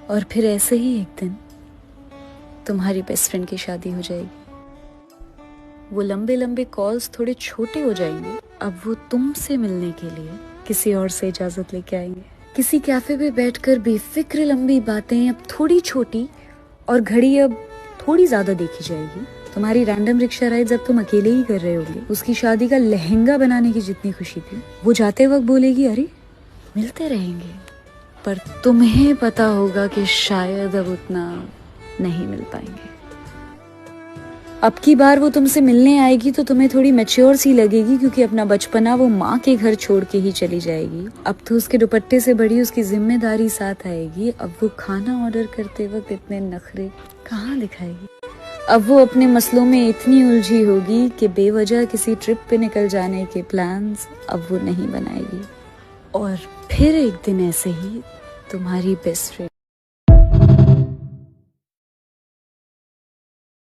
और फिर ऐसे ही एक दिन तुम्हारी बेस्ट फ्रेंड की शादी हो जाएगी। वो लंबे लंबे कॉल्स थोड़े छोटे हो जाएंगे। अब वो तुमसे मिलने के लिए किसी और से इजाजत लेके आएंगे। किसी कैफे पे बैठकर बेफिक्र लंबी बातें अब थोड़ी छोटी और घड़ी अब थोड़ी ज्यादा देखी जाएगी। तुम्हारी रैंडम रिक्शा राइड्स अब तुम अकेले ही कर रहे होगे। उसकी शादी का लहंगा बनाने की जितनी खुशी थी, वो जाते वक्त बोलेगी अरे मिलते रहेंगे, पर तुम्हें पता होगा कि शायद अब उतना नहीं मिल पाएंगे। अब की बार वो तुमसे मिलने आएगी तो तुम्हें थोड़ी मैच्योर सी लगेगी, क्योंकि अपना बचपना वो माँ के घर छोड़ के ही चली जाएगी। अब तो उसके दुपट्टे से बड़ी उसकी जिम्मेदारी साथ आएगी। अब वो खाना ऑर्डर करते वक्त इतने नखरे कहाँ दिखाएगी। अब वो अपने मसलों में इतनी उलझी होगी कि बेवजह किसी ट्रिप पे निकल जाने के प्लान्स अब वो नहीं बनाएगी। और फिर एक दिन ऐसे ही तुम्हारी बेस्ट फ्रेंड